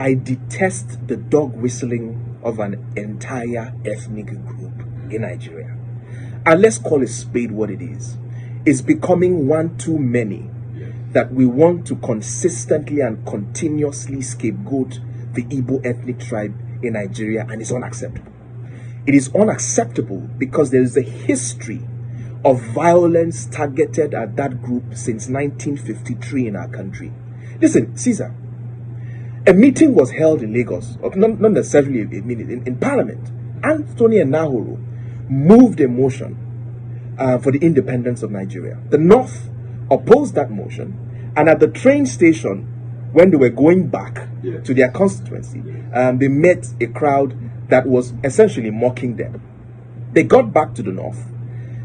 I detest the dog whistling of an entire ethnic group in Nigeria. And let's call a spade what it is. It's becoming one too many that we want to consistently and continuously scapegoat the Igbo ethnic tribe in Nigeria, and it's unacceptable. It is unacceptable because there is a history of violence targeted at that group since 1953 in our country. Listen, Caesar, a meeting was held in Lagos, not necessarily a meeting, in Parliament. Anthony Enahoro moved a motion for the independence of Nigeria. The North opposed that motion, and at the train station, when they were going back to their constituency, they met a crowd that was essentially mocking them. They got back to the North.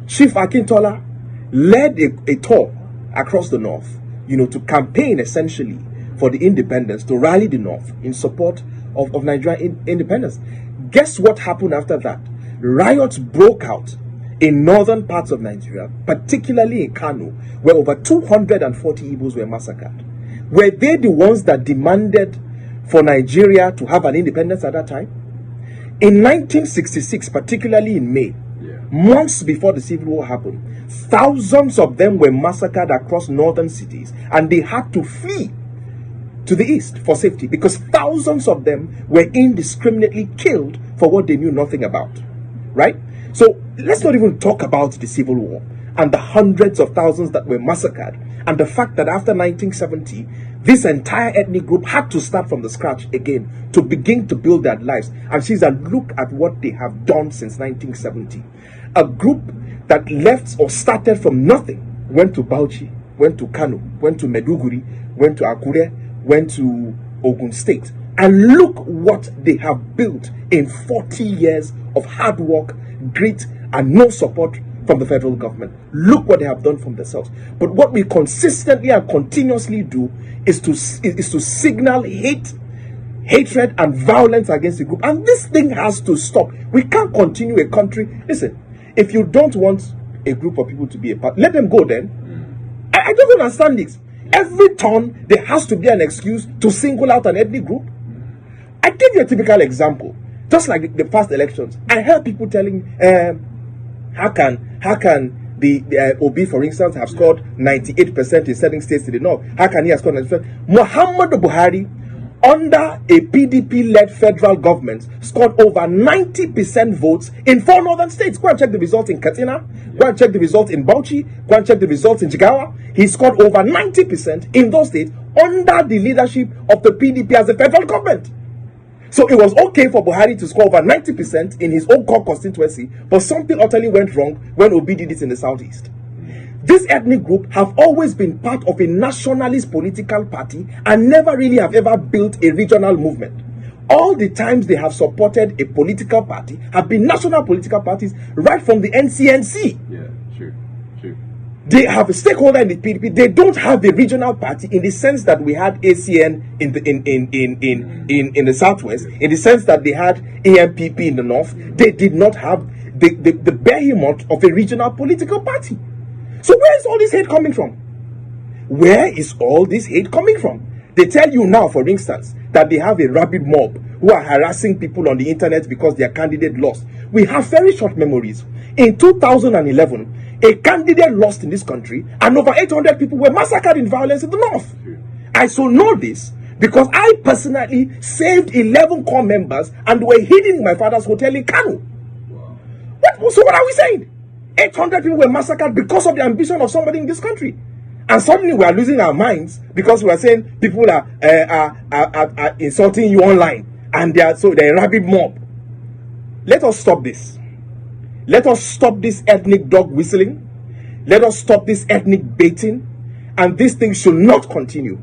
Chief Akintola led a tour across the North, to campaign essentially for the independence, to rally the North in support of Nigerian independence. Guess what happened after that? Riots broke out in northern parts of Nigeria, particularly in Kano, where over 240 Igbos were massacred. Were they the ones that demanded for Nigeria to have an independence at that time? In 1966, particularly in May, months before the Civil War happened, thousands of them were massacred across northern cities, and they had to flee to the east for safety because thousands of them were indiscriminately killed for what they knew nothing about, right? So let's not even talk about the Civil War and the hundreds of thousands that were massacred, and the fact that after 1970, this entire ethnic group had to start from the scratch again to begin to build their lives. And Caesar, look at what they have done since 1970. A group that left or started from nothing, went to Bauchi, went to Kano, went to Meduguri, went to Akure, went to Ogun State. And look what they have built in 40 years of hard work, grit, and no support from the federal government. Look what they have done from themselves. But what we consistently and continuously do is to signal hatred and violence against the group. And this thing has to stop. We can't continue a country. Listen, if you don't want a group of people to be a part, let them go then. I don't understand this. Every turn, there has to be an excuse to single out an ethnic group. I give you a typical example. Just like the past elections, I heard people telling, how can the Obi, for instance, have scored 98% in certain states in the north? How can he have scored 90%? Muhammadu Buhari, under a PDP-led federal government, scored over 90% votes in 4 northern states. Go and check the results in Katsina. Go and check the results in Bauchi. Go and check the results in Jigawa. He scored over 90% in those states under the leadership of the PDP as a federal government. So it was okay for Buhari to score over 90% in his own core constituency, but something utterly went wrong when Obi did it in the southeast. This ethnic group have always been part of a nationalist political party and never really have ever built a regional movement. All the times they have supported a political party have been national political parties right from the NCNC. Yeah, sure. They have a stakeholder in the PDP. They don't have a regional party in the sense that we had ACN in the southwest, in the sense that they had AMPP in the north. They did not have the behemoth of a regional political party. So where is all this hate coming from? Where is all this hate coming from? They tell you now, for instance, that they have a rabid mob who are harassing people on the internet because their candidate lost. We have very short memories. In 2011, a candidate lost in this country and over 800 people were massacred in violence in the north. I so know this because I personally saved 11 core members and were hidden in my father's hotel in Kano. So what are we saying? 800 people were massacred because of the ambition of somebody in this country. And suddenly we are losing our minds because we are saying people are insulting you online and they're a rabid mob. Let us stop this. Let us stop this ethnic dog whistling. Let us stop this ethnic baiting. And this thing should not continue.